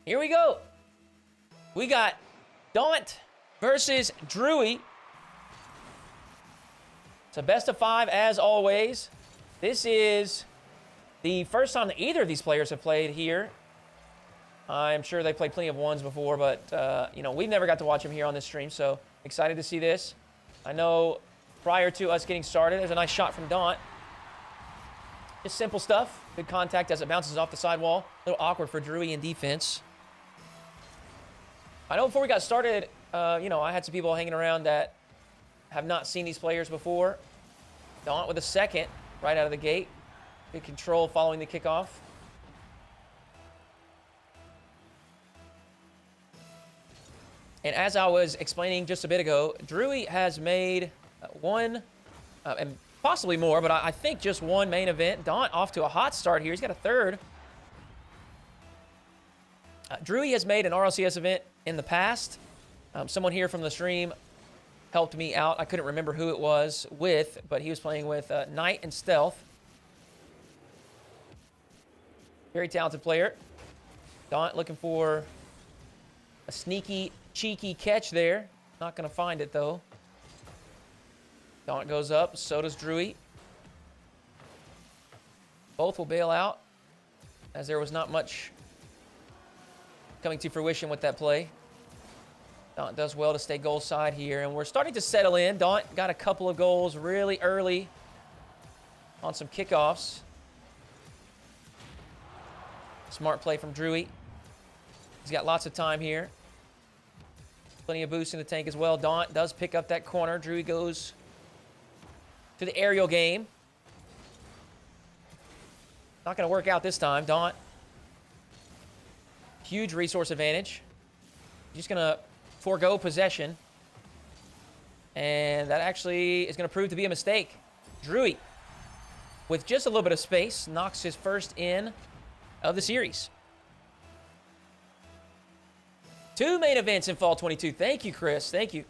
Here we go. We got Daunt versus Druee. It's a best of 5 as always. This is the first time that either of these players have played here. I'm sure they played plenty of ones before, but, we've never got to watch them here on this stream, so excited to see this. I know prior to us getting started, there's a nice shot from Daunt. Just simple stuff. Good contact as it bounces off the sidewall. A little awkward for Druee in defense. I know before we got started, I had some people hanging around that have not seen these players before. Daunt with a second right out of the gate. Good control following the kickoff. And as I was explaining just a bit ago, Druee has made one, and possibly more, but I think just one main event. Daunt off to a hot start here. He's got a third. Druee has made an RLCS event in the past. Someone here from the stream helped me out. I couldn't remember who it was with, but he was playing with Knight and Stealth. Very talented player. Daunt looking for a sneaky, cheeky catch there. Not going to find it, though. Daunt goes up. So does Druee. Both will bail out, as there was not much coming to fruition with that play. Daunt does well to stay goal side here, and we're starting to settle in. Daunt got a couple of goals really early on some kickoffs. Smart play from Druee. He's got lots of time here. Plenty of boost in the tank as well. Daunt does pick up that corner. Druee goes to the aerial game. Not going to work out this time. Daunt, huge resource advantage. Just going to forego possession. And that actually is going to prove to be a mistake. Druee, with just a little bit of space, knocks his first in of the series. 2 main events in Fall 22. Thank you, Chris. Thank you.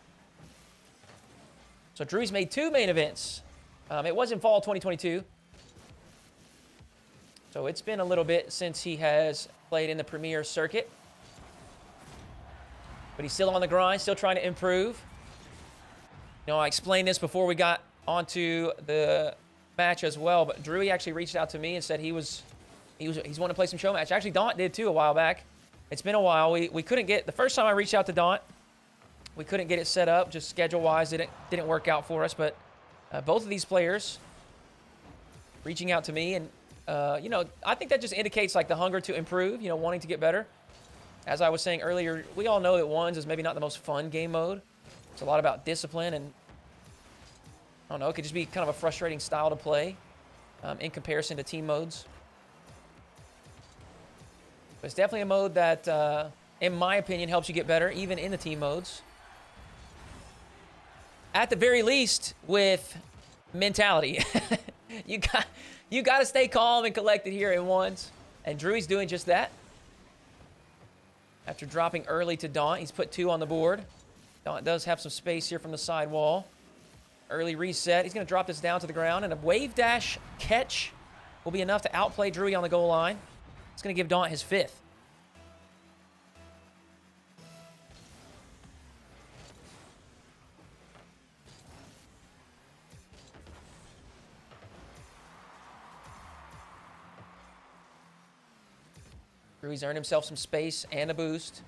So Druee's made 2 main events. It was in Fall 2022. So it's been a little bit since he has played in the Premier circuit. But he's still on the grind, still trying to improve. I explained this before we got onto the match as well, but Druee actually reached out to me and said he's wanting to play some Showmatch. Actually, Daunt did too a while back. It's been a while. We couldn't get, the first time I reached out to Daunt, we couldn't get it set up, just schedule-wise, didn't work out for us, but both of these players reaching out to me, and I think that just indicates like the hunger to improve, wanting to get better. As I was saying earlier, we all know that ones is maybe not the most fun game mode. It's a lot about discipline, and I don't know, it could just be kind of a frustrating style to play in comparison to team modes. But it's definitely a mode that, in my opinion, helps you get better, even in the team modes. At the very least, with mentality. you got to stay calm and collected here in ones, and Druee's doing just that. After dropping early to Daunt, he's put 2 on the board. Daunt does have some space here from the side wall. Early reset. He's going to drop this down to the ground, and a wave dash catch will be enough to outplay Druee on the goal line. It's going to give Daunt his 5th. Druee's earned himself some space and a boost.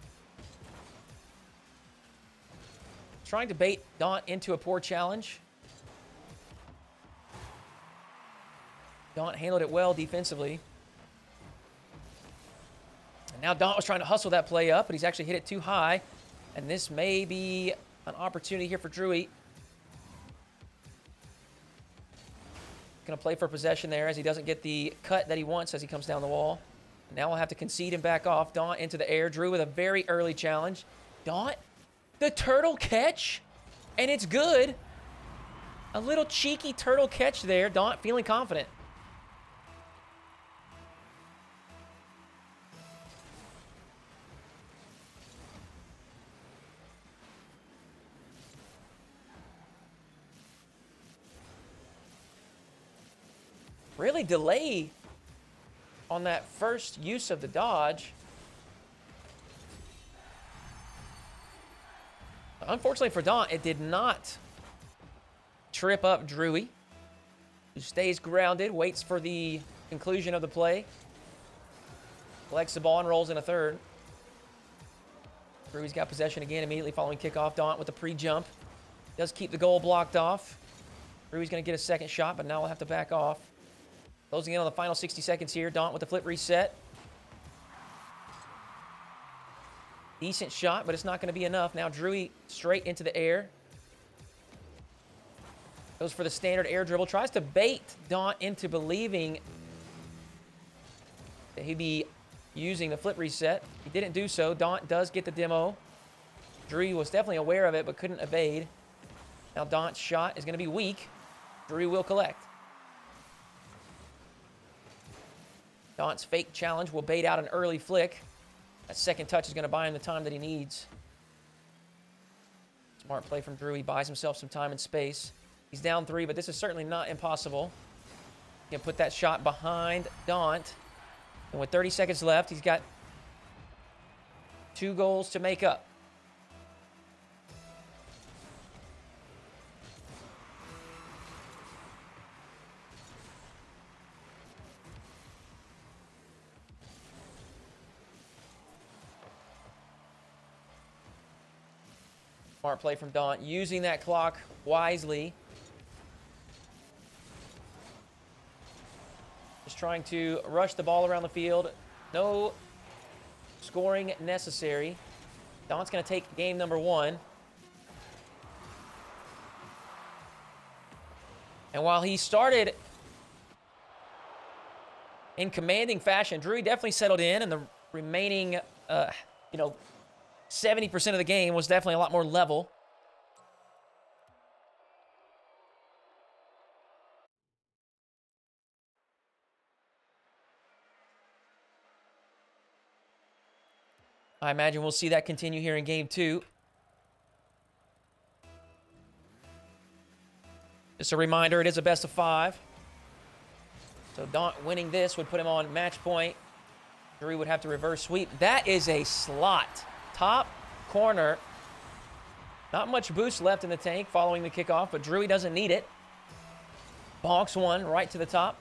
Trying to bait Daunt into a poor challenge. Daunt handled it well defensively. And now Daunt was trying to hustle that play up, but he's actually hit it too high. And this may be an opportunity here for Druee. Going to play for possession there as he doesn't get the cut that he wants as he comes down the wall. Now we'll have to concede and back off. Daunt into the air. Druee with a very early challenge. Daunt, the turtle catch, and it's good. A little cheeky turtle catch there. Daunt feeling confident. Really delay on that first use of the dodge. Unfortunately for Daunt, it did not trip up Druee, who stays grounded, waits for the conclusion of the play. Collects the ball and rolls in a third. Drue's got possession again immediately following kickoff. Daunt with the pre-jump. Does keep the goal blocked off. Drue's going to get a second shot, but now we'll have to back off. Closing in on the final 60 seconds here. Daunt with the flip reset. Decent shot, but it's not going to be enough. Now Druee straight into the air. Goes for the standard air dribble. Tries to bait Daunt into believing that he'd be using the flip reset. He didn't do so. Daunt does get the demo. Druee was definitely aware of it, but couldn't evade. Now Daunt's shot is going to be weak. Druee will collect. Daunt's fake challenge will bait out an early flick. That second touch is going to buy him the time that he needs. Smart play from Druee. Buys himself some time and space. He's down 3, but this is certainly not impossible. He can put that shot behind Daunt. And with 30 seconds left, he's got 2 goals to make up. Smart play from Daunt, using that clock wisely. Just trying to rush the ball around the field. No scoring necessary. Daunt's going to take game number 1. And while he started in commanding fashion, Druee definitely settled in, and the remaining, 70% of the game was definitely a lot more level. I imagine we'll see that continue here in game 2. Just a reminder, it is a best of 5. So Daunt winning this would put him on match point. Druee would have to reverse sweep. That is a slot. Top corner. Not much boost left in the tank following the kickoff, but Druee doesn't need it. Bonks one right to the top.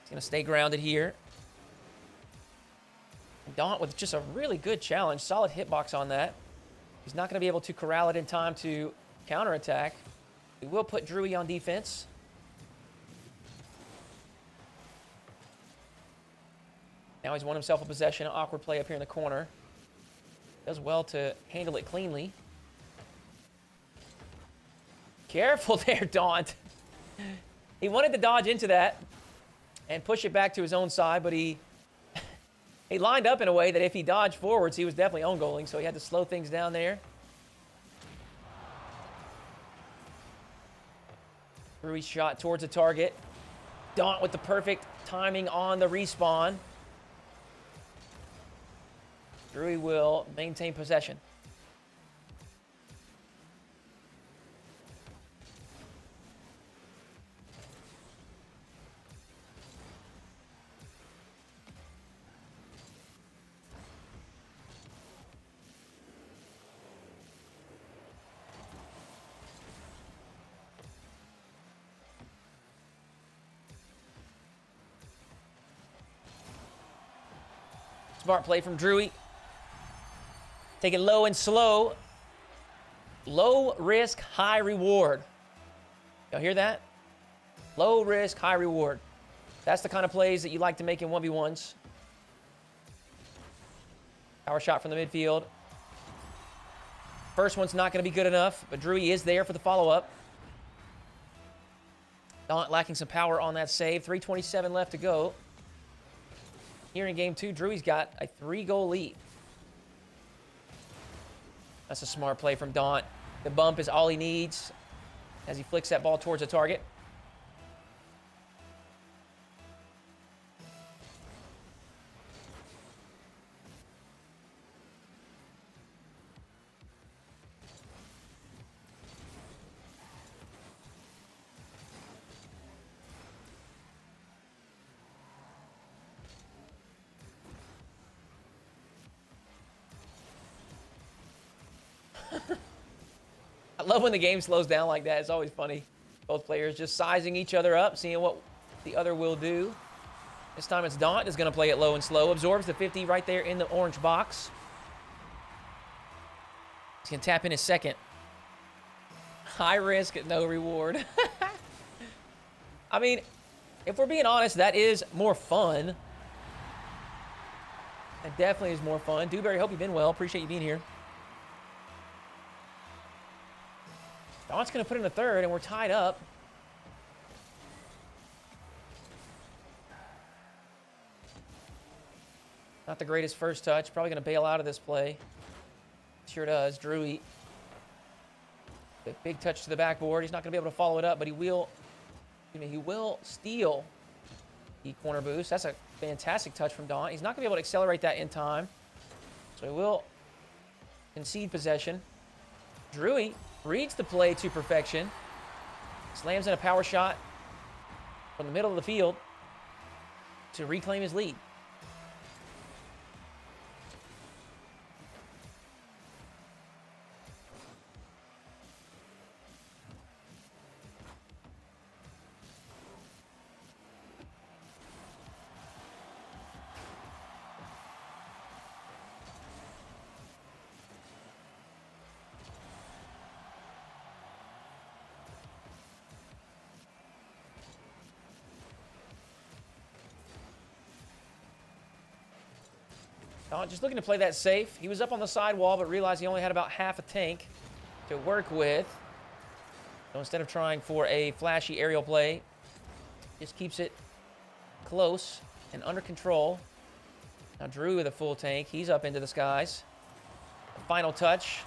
He's going to stay grounded here. Daunt with just a really good challenge. Solid hitbox on that. He's not going to be able to corral it in time to counterattack. We will put Druee on defense. Now he's won himself a possession. An awkward play up here in the corner. Does well to handle it cleanly. Careful there, Daunt. He wanted to dodge into that and push it back to his own side, but he lined up in a way that if he dodged forwards, he was definitely own goaling, so he had to slow things down there. Druee's shot towards the target. Daunt with the perfect timing on the respawn. Druee will maintain possession. Smart play from Druee. Take it low and slow. Low risk, high reward. Y'all hear that? Low risk, high reward. That's the kind of plays that you like to make in 1v1s. Power shot from the midfield. First one's not going to be good enough, but Druee is there for the follow-up. Daunt lacking some power on that save. 3:27 left to go. Here in game 2, Drue's got a 3-goal lead. That's a smart play from Daunt. The bump is all he needs as he flicks that ball towards the target. love when the game slows down like that. It's always funny. Both players just sizing each other up, seeing what the other will do. This time it's Daunt is going to play it low and slow. Absorbs the 50 right there in the orange box. He's going to tap in his second. High risk, no reward. I mean, if we're being honest, that is more fun. That definitely is more fun. Dewberry, hope you've been well. Appreciate you being here. Daunt's going to put in a third, and we're tied up. Not the greatest first touch. Probably going to bail out of this play. Sure does. Druee. Big touch to the backboard. He's not going to be able to follow it up, but he will steal the corner boost. That's a fantastic touch from Daunt. He's not going to be able to accelerate that in time. So he will concede possession. Druee reads the play to perfection. Slams in a power shot from the middle of the field to reclaim his lead. Just looking to play that safe. He was up on the sidewall, but realized he only had about half a tank to work with. So instead of trying for a flashy aerial play, just keeps it close and under control. Now Druee with a full tank. He's up into the skies. The final touch.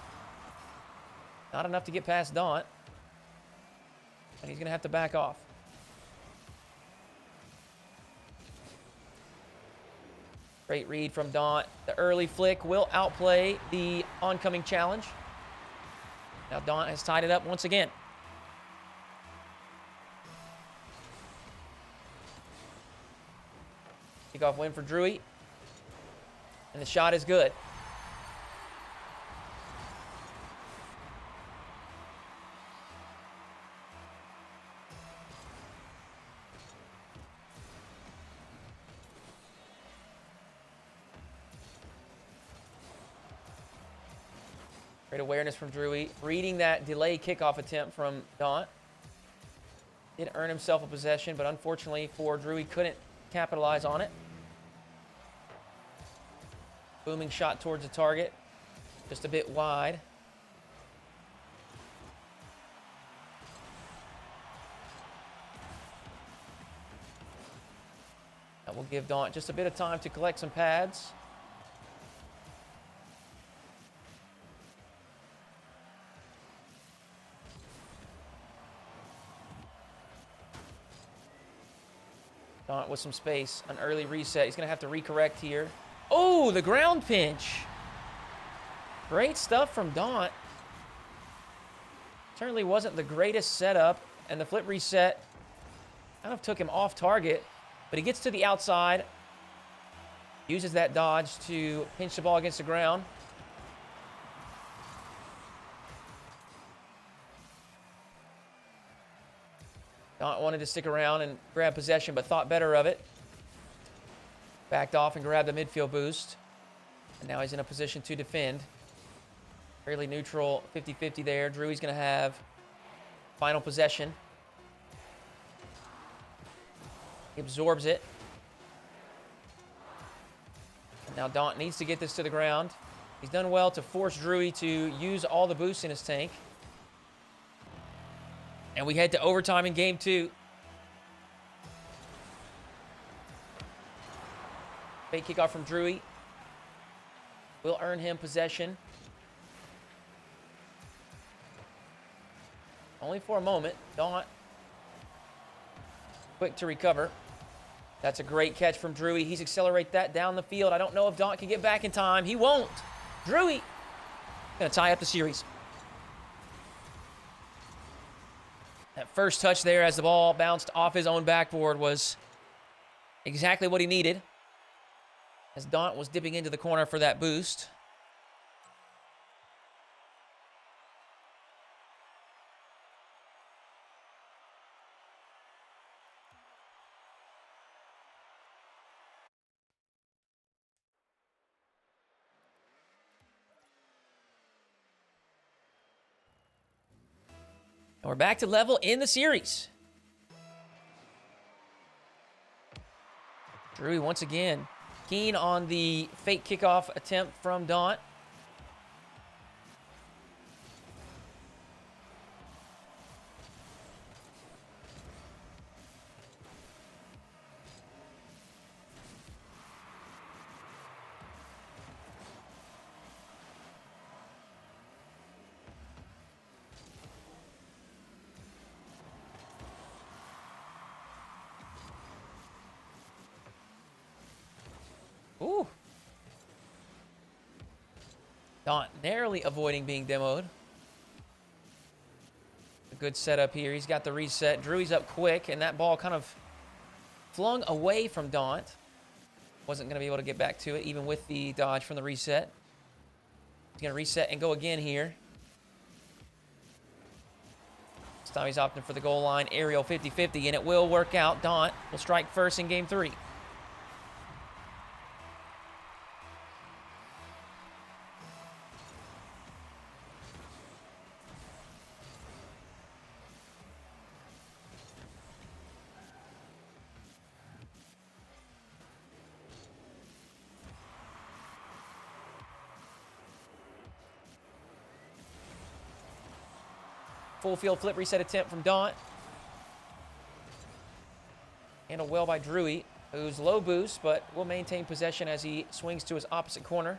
Not enough to get past Daunt. And he's going to have to back off. Great read from Daunt. The early flick will outplay the oncoming challenge. Now Daunt has tied it up once again. Kickoff win for Druee. And the shot is good. Great awareness from Druee. Reading that delay kickoff attempt from Daunt. Did earn himself a possession, but unfortunately for Druee, couldn't capitalize on it. Booming shot towards the target. Just a bit wide. That will give Daunt just a bit of time to collect some pads. Daunt with some space, an early reset. He's going to have to recorrect here. Oh, the ground pinch. Great stuff from Daunt. Certainly wasn't the greatest setup, and the flip reset kind of took him off target, but he gets to the outside, uses that dodge to pinch the ball against the ground. Daunt wanted to stick around and grab possession, but thought better of it. Backed off and grabbed the midfield boost. And now he's in a position to defend. Fairly neutral 50-50 there. Druee's going to have final possession. He absorbs it. And now Daunt needs to get this to the ground. He's done well to force Druee to use all the boosts in his tank. And we head to overtime in game 2. Fake kickoff from Druee. Will earn him possession. Only for a moment. Daunt quick to recover. That's a great catch from Druee. He's accelerate that down the field. I don't know if Daunt can get back in time. He won't. Druee going to tie up the series. That first touch there as the ball bounced off his own backboard was exactly what he needed, as Daunt was dipping into the corner for that boost. And we're back to level in the series. Druee once again keen on the fake kickoff attempt from Daunt. Ooh. Daunt narrowly avoiding being demoed. A good setup here. He's got the reset. Druee's up quick, and that ball kind of flung away from Daunt. Wasn't going to be able to get back to it, even with the dodge from the reset. He's going to reset and go again here. This time he's opting for the goal line aerial 50-50, and it will work out. Daunt will strike first in game 3. Full field flip reset attempt from Daunt. Handled well by Druee, who's low boost, but will maintain possession as he swings to his opposite corner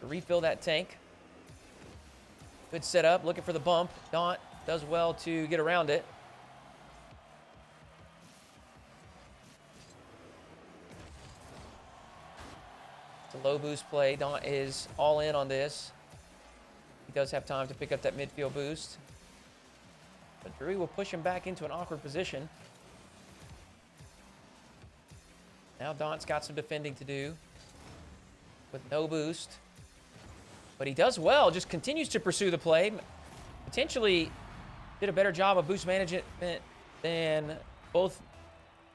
to refill that tank. Good setup, looking for the bump. Daunt does well to get around it. It's a low boost play. Daunt is all in on this. He does have time to pick up that midfield boost. But Druee will push him back into an awkward position. Now Daunt's got some defending to do with no boost. But he does well, just continues to pursue the play. Potentially did a better job of boost management than both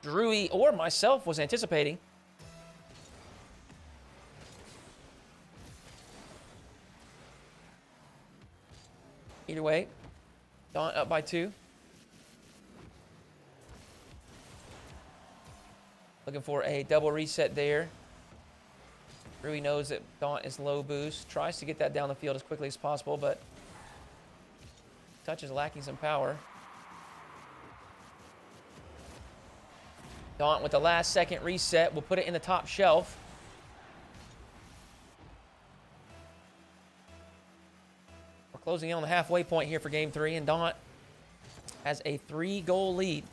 Druee or myself was anticipating. Either way, Daunt up by 2. Looking for a double reset there. Druee knows that Daunt is low boost. Tries to get that down the field as quickly as possible, but touch is lacking some power. Daunt with the last second reset will put it in the top shelf. Closing in on the halfway point here for game 3, and Daunt has a 3-goal lead.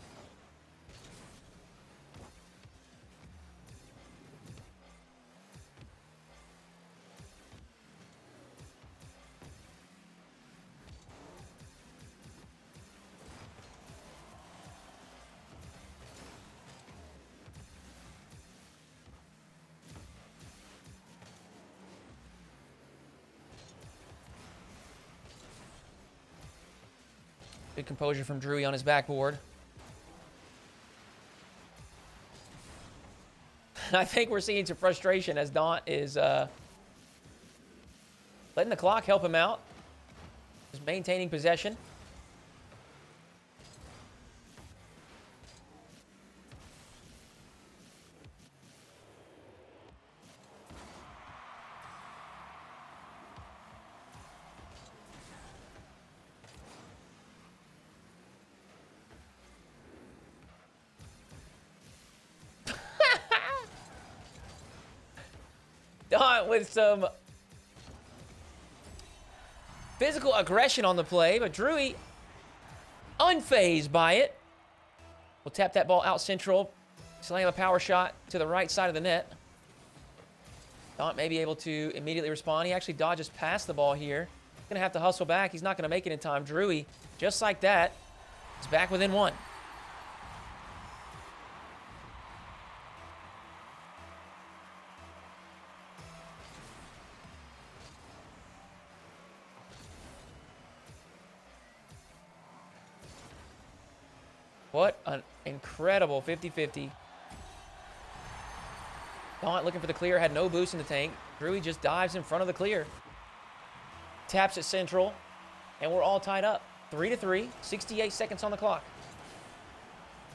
Good composure from Druee on his backboard. I think we're seeing some frustration as Daunt is letting the clock help him out. Just maintaining possession. Daunt with some physical aggression on the play, but Druee unfazed by it. We'll tap that ball out central, slam a power shot to the right side of the net. Daunt may be able to immediately respond. He actually dodges past the ball here. He's gonna have to hustle back. He's not gonna make it in time. Druee, just like that, is back within 1. What an incredible 50-50. Daunt looking for the clear, had no boost in the tank. Druee just dives in front of the clear. Taps it central, and we're all tied up. 3-3, 68 seconds on the clock.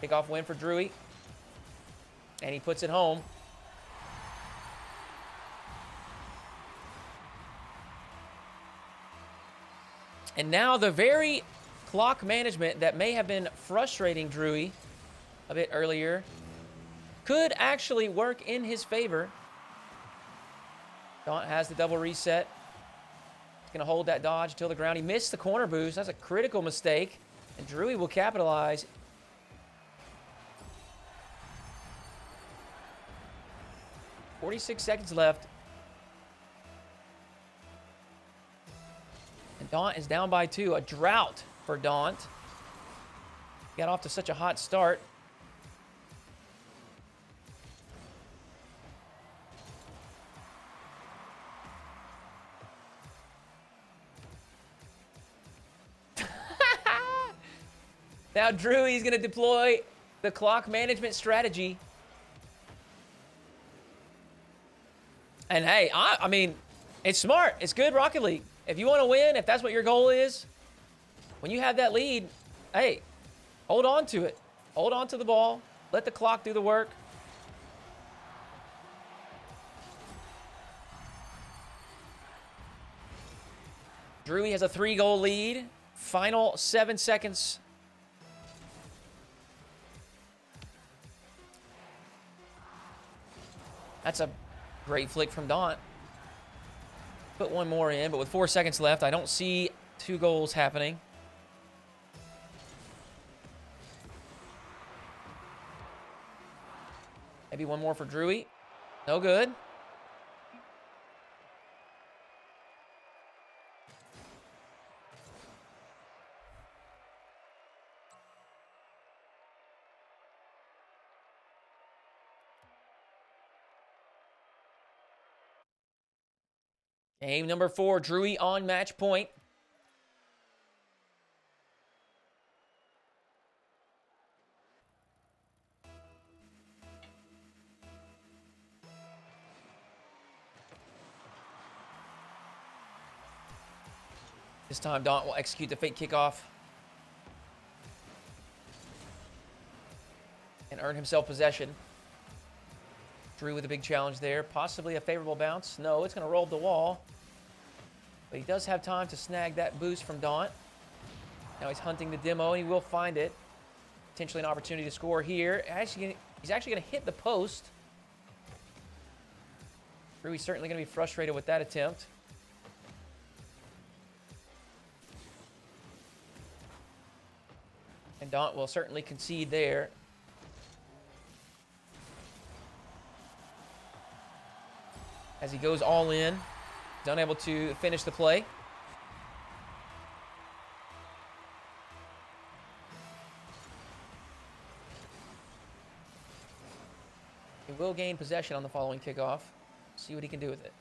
Kickoff win for Druee. And he puts it home. And now the very clock management that may have been frustrating Druee a bit earlier could actually work in his favor. Daunt has the double reset. He's going to hold that dodge till the ground. He missed the corner boost. That's a critical mistake. And Druee will capitalize. .46 seconds left. And Daunt is down by 2. A drought for Daunt. Got off to such a hot start. Now Druee's going to deploy the clock management strategy. And hey, I mean, it's smart. It's good Rocket League. If you want to win, if that's what your goal is, when you have that lead, hey, hold on to it. Hold on to the ball. Let the clock do the work. Druee has a 3-goal lead. Final 7 seconds. That's a great flick from Daunt. Put one more in, but with 4 seconds left, I don't see 2 goals happening. Maybe one more for Druee. No good. Game number 4, Druee on match point. This time, Daunt will execute the fake kickoff and earn himself possession. Druee with a big challenge there. Possibly a favorable bounce. No, it's going to roll up the wall. But he does have time to snag that boost from Daunt. Now he's hunting the demo, and he will find it. Potentially an opportunity to score here. He's actually going to hit the post. Druee's certainly going to be frustrated with that attempt. And Daunt will certainly concede there. As he goes all in. He's unable to finish the play. He will gain possession on the following kickoff. See what he can do with it.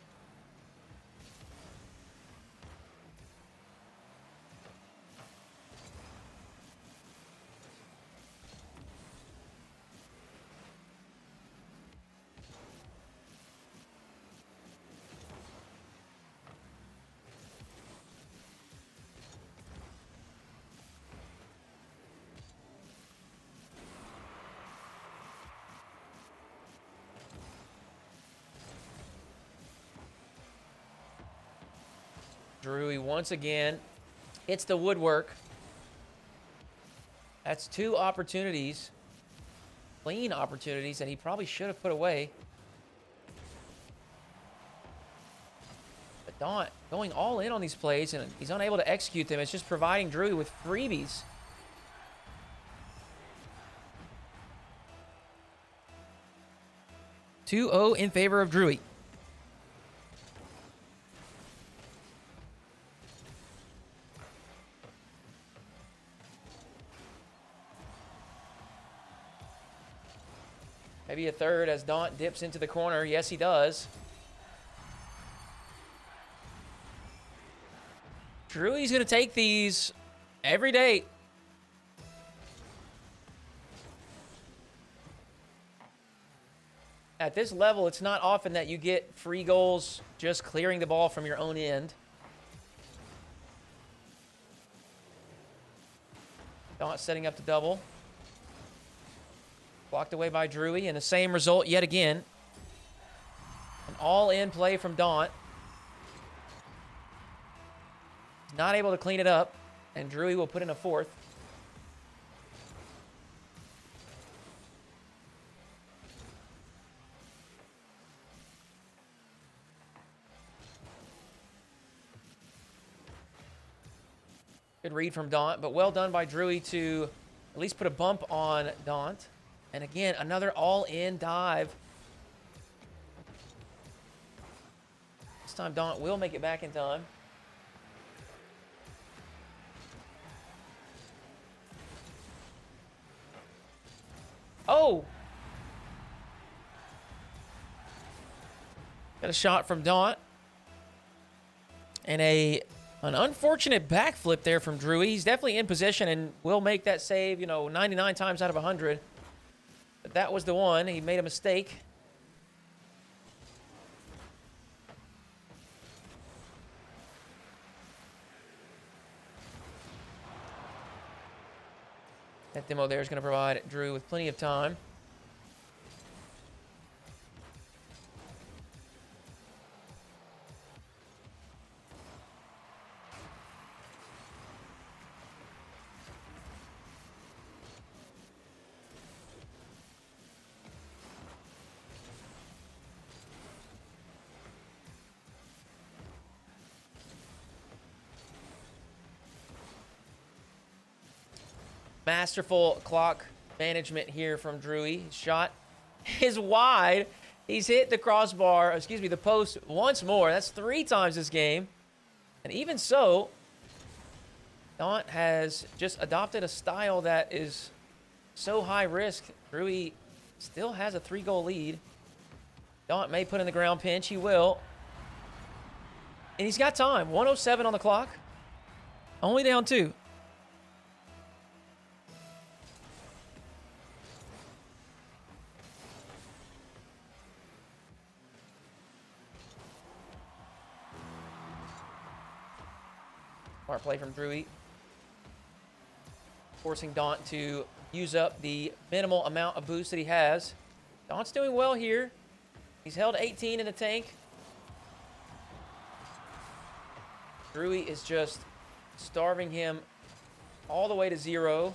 Druee once again hits the woodwork. That's 2 opportunities, clean opportunities, that he probably should have put away. But Daunt going all in on these plays, and he's unable to execute them. It's just providing Druee with freebies. (2-0) in favor of Druee. Maybe a third as Daunt dips into the corner. Yes, he does. Druee's going to take these every day. At this level, it's not often that you get free goals just clearing the ball from your own end. Daunt setting up the double. Blocked away by Druee, and the same result yet again. An all-in play from Daunt. Not able to clean it up, and Druee will put in a fourth. Good read from Daunt, but well done by Druee to at least put a bump on Daunt. And again, another all-in dive. This time Daunt will make it back in time. Oh! Got a shot from Daunt. And an unfortunate backflip there from Druee. He's definitely in position and will make that save, 99 times out of 100. But that was the one. He made a mistake. That demo there is going to provide Druee with plenty of time. Masterful clock management here from Druee. Shot is wide. He's hit the crossbar, the post once more. That's 3 times this game. And even so, Daunt has just adopted a style that is so high risk. Druee still has a 3-goal lead. Daunt may put in the ground pinch. He will. And he's got time. 1:07 on the clock. Only down 2. Smart play from Druee. Forcing Daunt to use up the minimal amount of boost that he has. Daunt's doing well here. He's held 18 in the tank. Druee is just starving him all the way to 0.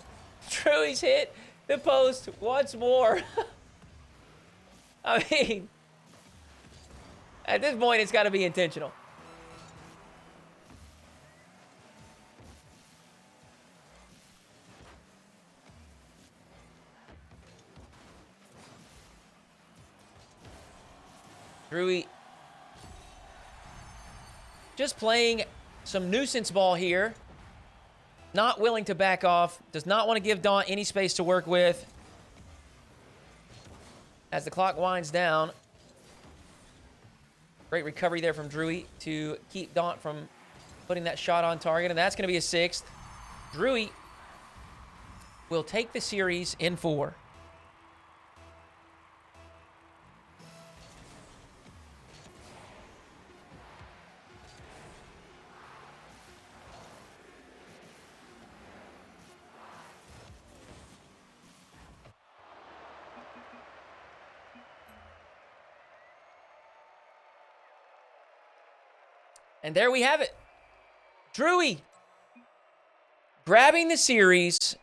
Druee's hit the post once more. I mean, at this point, it's got to be intentional. Druee just playing some nuisance ball here. Not willing to back off. Does not want to give Daunt any space to work with. As the clock winds down. Great recovery there from Druee to keep Daunt from putting that shot on target. And that's going to be a 6th. Druee will take the series in 4. And there we have it. Druee grabbing the series